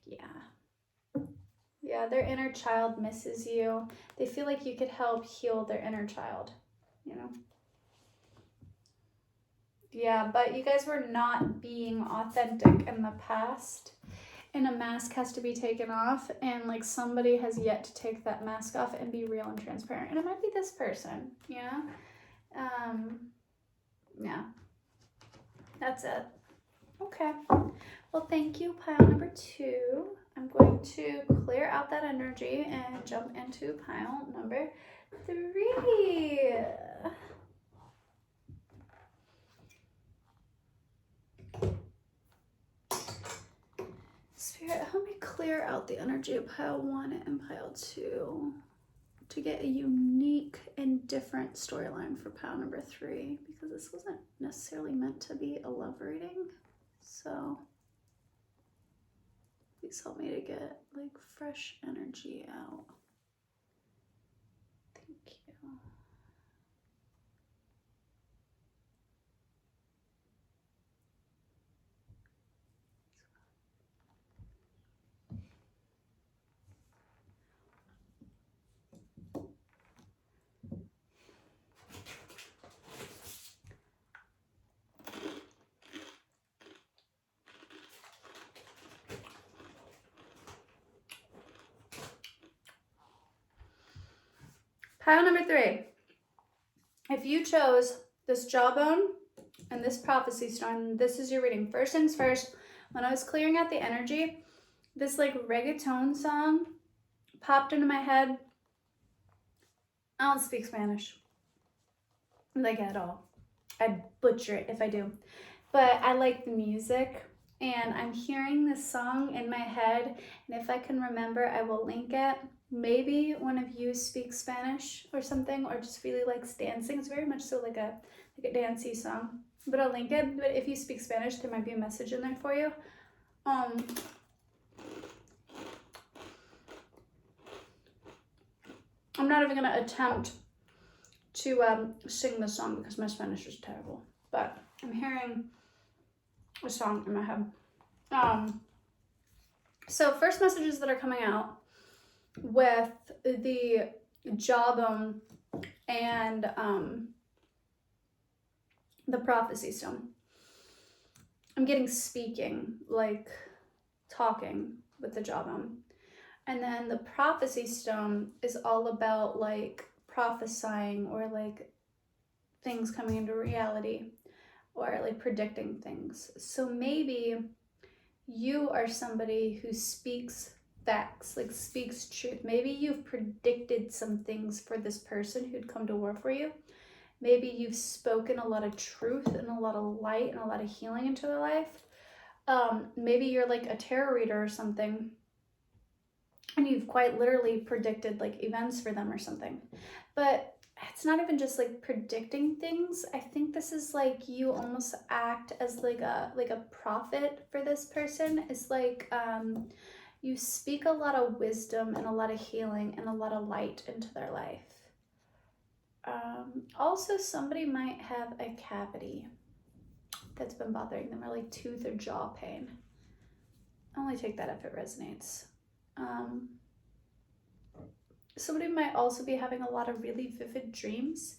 Yeah. Yeah, their inner child misses you. They feel like you could help heal their inner child, you know? Yeah, but you guys were not being authentic in the past. And a mask has to be taken off, and like somebody has yet to take that mask off and be real and transparent. And it might be this person, yeah. Yeah. That's it. Okay. Well, thank you, pile number 2. I'm going to clear out that energy and jump into pile number 3. Spirit, help me clear out the energy of pile 1 and pile 2 to get a unique and different storyline for pile number 3, because this wasn't necessarily meant to be a love reading. So please help me to get like fresh energy out. Thank you. Pile number 3. If you chose this jawbone and this prophecy stone, this is your reading. First things first, when I was clearing out the energy, this like reggaeton song popped into my head. I don't speak Spanish, like at all. I'd butcher it if I do. But I like the music, and I'm hearing this song in my head, and if I can remember, I will link it. Maybe one of you speaks Spanish or something, or just really likes dancing. It's very much so like a dancey song, but I'll link it. But if you speak Spanish, there might be a message in there for you. I'm not even gonna attempt to sing this song because my Spanish is terrible, but I'm hearing a song in my head. So first messages that are coming out with the jawbone and the prophecy stone. I'm getting speaking, like talking with the jawbone. And then the prophecy stone is all about like prophesying or like things coming into reality or like predicting things. So maybe you are somebody who speaks facts, like speaks truth. Maybe you've predicted some things for this person who'd come to war for you. Maybe you've spoken a lot of truth and a lot of light and a lot of healing into their life. Maybe you're like a tarot reader or something, and you've quite literally predicted like events for them or something. But it's not even just like predicting things. I think this is like you almost act as like a prophet for this person. It's like you speak a lot of wisdom and a lot of healing and a lot of light into their life. Also, somebody might have a cavity that's been bothering them, or like tooth or jaw pain. Only take that if it resonates. Somebody might also be having a lot of really vivid dreams,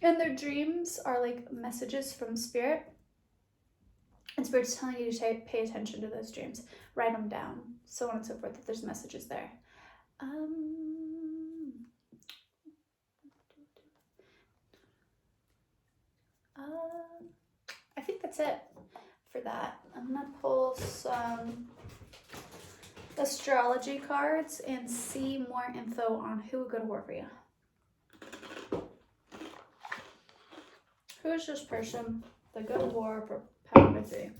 and their dreams are like messages from spirit, and spirit's telling you to pay attention to those dreams, write them down, so on and so forth, that there's messages there. I think that's it for that. I'm gonna pull some astrology cards and see more info on who would go to war for you. Who is this person that go to war for power number 3?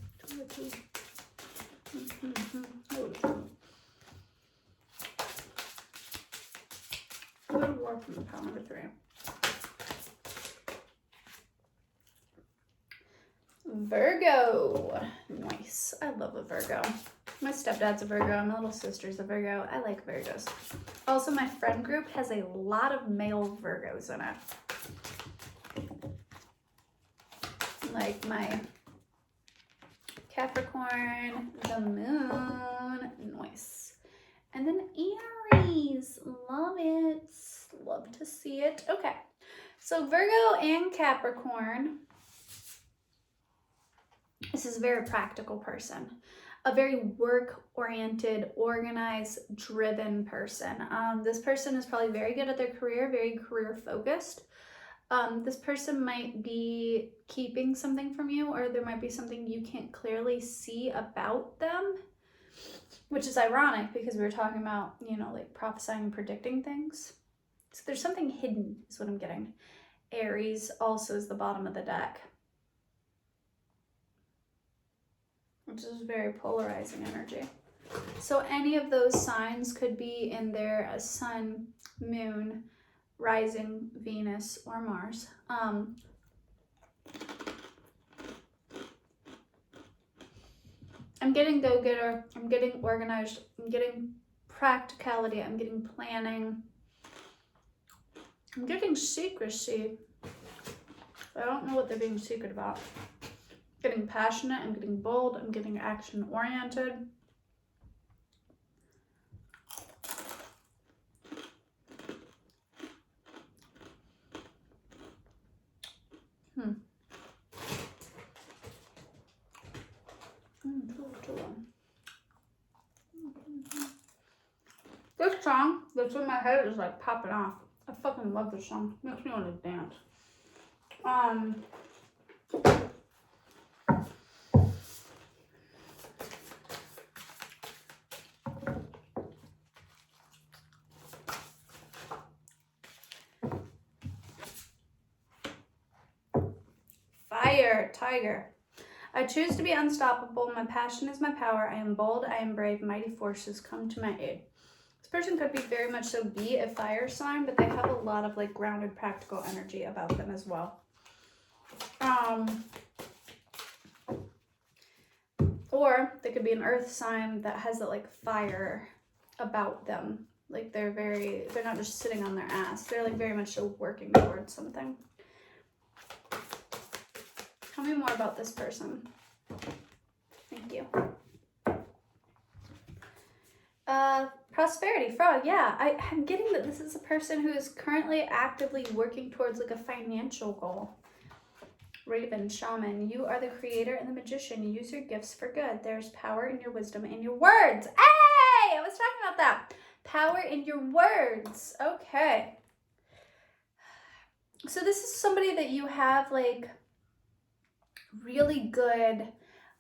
Go to war for power number 3. Virgo. Nice. I love a Virgo. My stepdad's a Virgo. My little sister's a Virgo. I like Virgos. Also, my friend group has a lot of male Virgos in it. Like my Capricorn, the moon. Nice. And then Aries. Love it. Love to see it. Okay. So Virgo and Capricorn. This is a very practical person, a very work-oriented, organized, driven person. This person is probably very good at their career, very career-focused. This person might be keeping something from you, or there might be something you can't clearly see about them, which is ironic because we were talking about, you know, like prophesying and predicting things. So there's something hidden is what I'm getting. Aries also is the bottom of the deck, which is very polarizing energy. So any of those signs could be in there as Sun, Moon, Rising, Venus, or Mars. I'm getting go-getter, I'm getting organized, I'm getting practicality, I'm getting planning, I'm getting secrecy. I don't know what they're being secret about. Getting passionate, I'm getting bold, I'm getting action-oriented. This song that's in my head is like popping off. I fucking love this song. Makes me want to dance. Fire, tiger. I choose to be unstoppable. My passion is my power. I am bold. I am brave. Mighty forces come to my aid. This person could be very much so be a fire sign, but they have a lot of like grounded, practical energy about them as well. Or they could be an earth sign that has that like fire about them. Like they're not just sitting on their ass. They're like very much so working towards something. Tell me more about this person. Thank you. Prosperity, frog. Yeah, I'm getting that this is a person who is currently actively working towards like a financial goal. Raven, shaman. You are the creator and the magician. Use your gifts for good. There's power in your wisdom and your words. Hey, I was talking about that. Power in your words. Okay. So this is somebody that you have like really good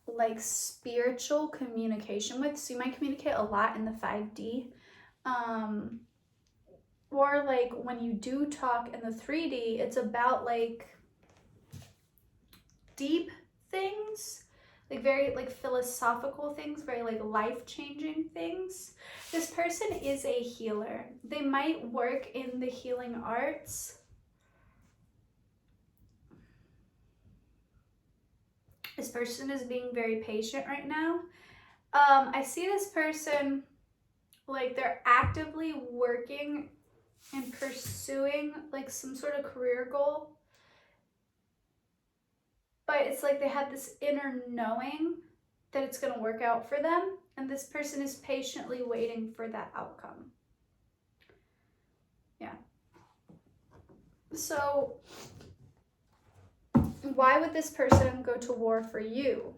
like spiritual communication with. So you might communicate a lot in the 5D. Or like when you do talk in the 3D, it's about like deep things, like very like philosophical things, very like life-changing things. This person is a healer. They might work in the healing arts. This person is being very patient right now. I see this person like they're actively working and pursuing like some sort of career goal. But it's like they have this inner knowing that it's going to work out for them. And this person is patiently waiting for that outcome. Yeah. So why would this person go to war for you?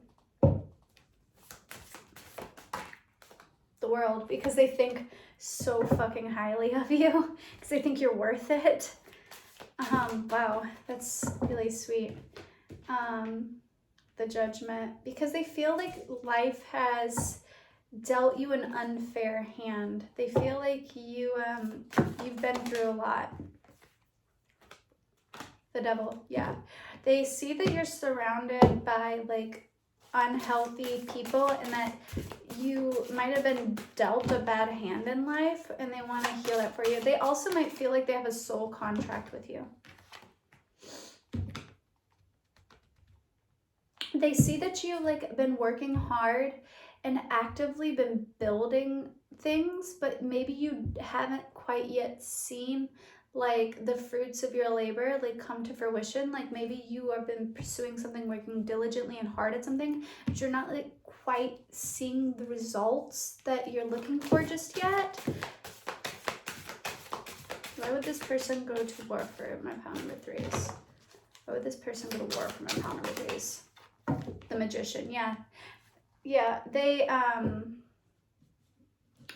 The world. Because they think so fucking highly of you. Because they think you're worth it. Wow. That's really sweet. The judgment. Because they feel like life has dealt you an unfair hand. They feel like you've been through a lot. The devil, yeah. They see that you're surrounded by like unhealthy people and that you might have been dealt a bad hand in life and they want to heal that for you. They also might feel like they have a soul contract with you. They see that you've like been working hard and actively been building things, but maybe you haven't quite yet seen like the fruits of your labor like come to fruition. Like maybe you have been pursuing something, working diligently and hard at something, but you're not like quite seeing the results that you're looking for just yet. Why would this person go to war for my pound number threes? Why would this person go to war for my pound number threes? The Magician, yeah. Yeah,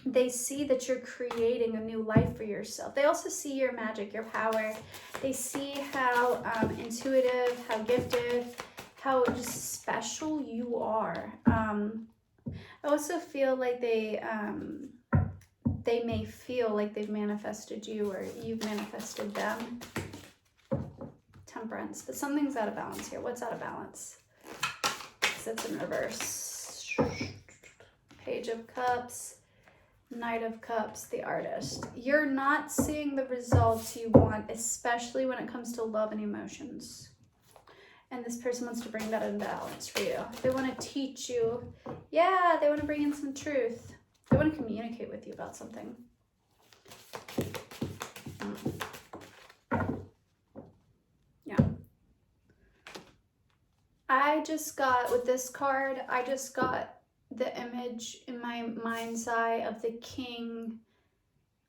they see that you're creating a new life for yourself. They also see your magic, your power. They see how intuitive, how gifted, how just special you are. I also feel like they may feel like they've manifested you or you've manifested them. Temperance, but something's out of balance here. What's out of balance? It's in reverse. Page of Cups, Knight of Cups, the Artist. You're not seeing the results you want, especially when it comes to love and emotions. And this person wants to bring that in balance for you. They want to teach you. Yeah, they want to bring in some truth. They want to communicate with you about something. Yeah. I just got, with this card, I just got the image in my mind's eye of the king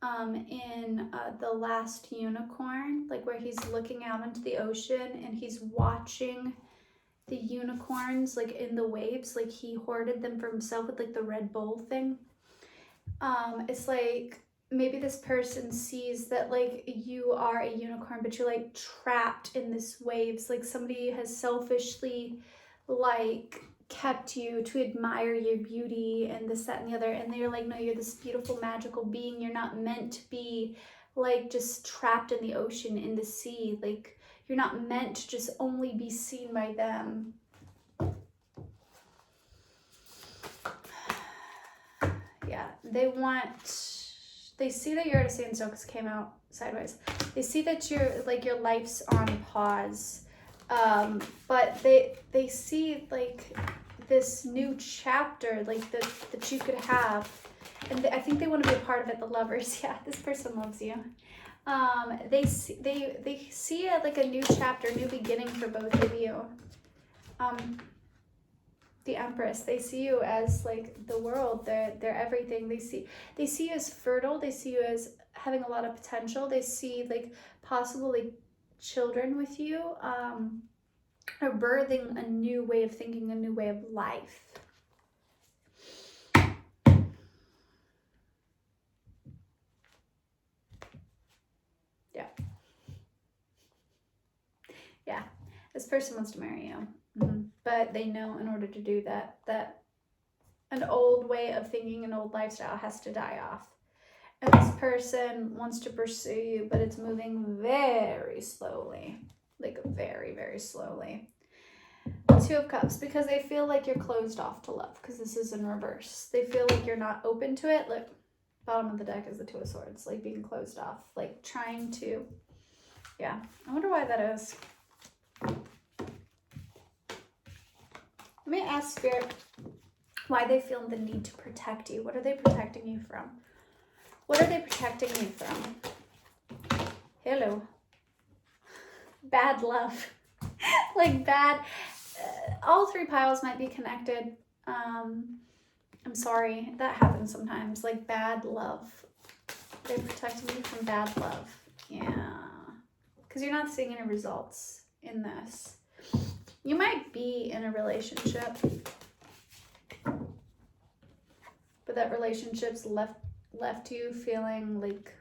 in The Last Unicorn, like where he's looking out into the ocean and he's watching the unicorns like in the waves, like he hoarded them for himself with like the Red Bull thing. It's like maybe this person sees that like you are a unicorn, but you're like trapped in this waves, like somebody has selfishly like kept you to admire your beauty and this, that, and the other, and they're like, no, you're this beautiful magical being. You're not meant to be like just trapped in the ocean, in the sea. Like you're not meant to just only be seen by them. Yeah, they see that you're at a standstill because it came out sideways. They see that you're like your life's on pause, but they see like this new chapter like that you could have, and I think they want to be a part of it. The Lovers, yeah, this person loves you. They see it like a new chapter, new beginning for both of you. The Empress, they see you as like the world, they're everything. They see you as fertile, they see you as having a lot of potential. They see like possibly children with you, or birthing a new way of thinking, a new way of life. Yeah, this person wants to marry you. But they know in order to do that, that an old way of thinking, an old lifestyle has to die off. And this person wants to pursue you, but it's moving very slowly, like very, very slowly. Two of Cups, because they feel like you're closed off to love, because this is in reverse. They feel like you're not open to it. Look, bottom of the deck is the Two of Swords, like being closed off, like trying to, yeah. I wonder why that is. Let me ask Spirit why they feel the need to protect you. What are they protecting you from? What are they protecting you from? Hello. Bad love. Like bad. All three piles might be connected. I'm sorry. That happens sometimes. Like bad love. They're protecting you from bad love. Yeah. Because you're not seeing any results in this. You might be in a relationship, but that relationship's left you feeling like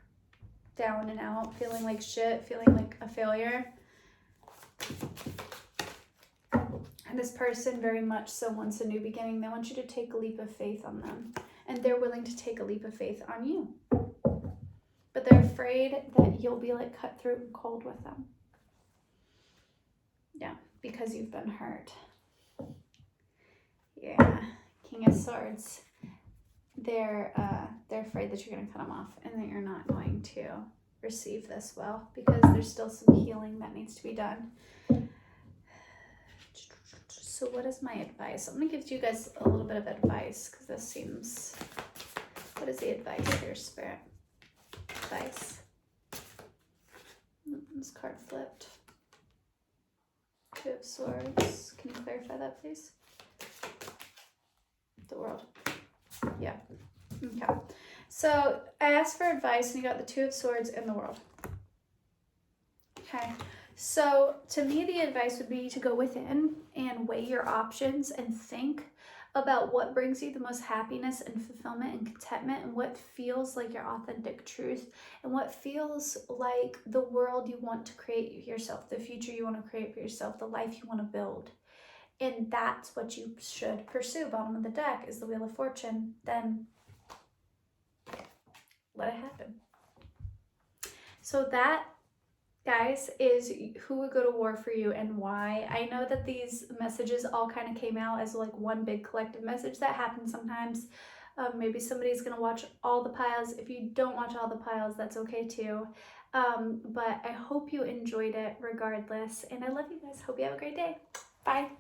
down and out, feeling like shit, feeling like a failure. And this person very much so wants a new beginning. They want you to take a leap of faith on them, and they're willing to take a leap of faith on you. But they're afraid that you'll be like cutthroat and cold with them. Yeah, because you've been hurt. Yeah, King of Swords. They're afraid that you're going to cut them off and that you're not going to receive this well, because there's still some healing that needs to be done. So what is my advice? I'm gonna give you guys a little bit of advice because this seems, what is the advice here, Spirit? Advice. This card flipped. Two of Swords. Can you clarify that, please? The World. Yeah. Okay. So I asked for advice and you got the Two of Swords and the World. Okay. So to me, the advice would be to go within and weigh your options and think about what brings you the most happiness and fulfillment and contentment, and what feels like your authentic truth, and what feels like the world you want to create yourself, the future you want to create for yourself, the life you want to build. And that's what you should pursue. Bottom of the deck is the Wheel of Fortune. Then let it happen. So that, guys, is who would go to war for you and why. I know that these messages all kind of came out as like one big collective message. That happens sometimes. Maybe somebody's gonna watch all the piles. If you don't watch all the piles, that's okay too. But I hope you enjoyed it regardless, and I love you guys. Hope you have a great day. Bye.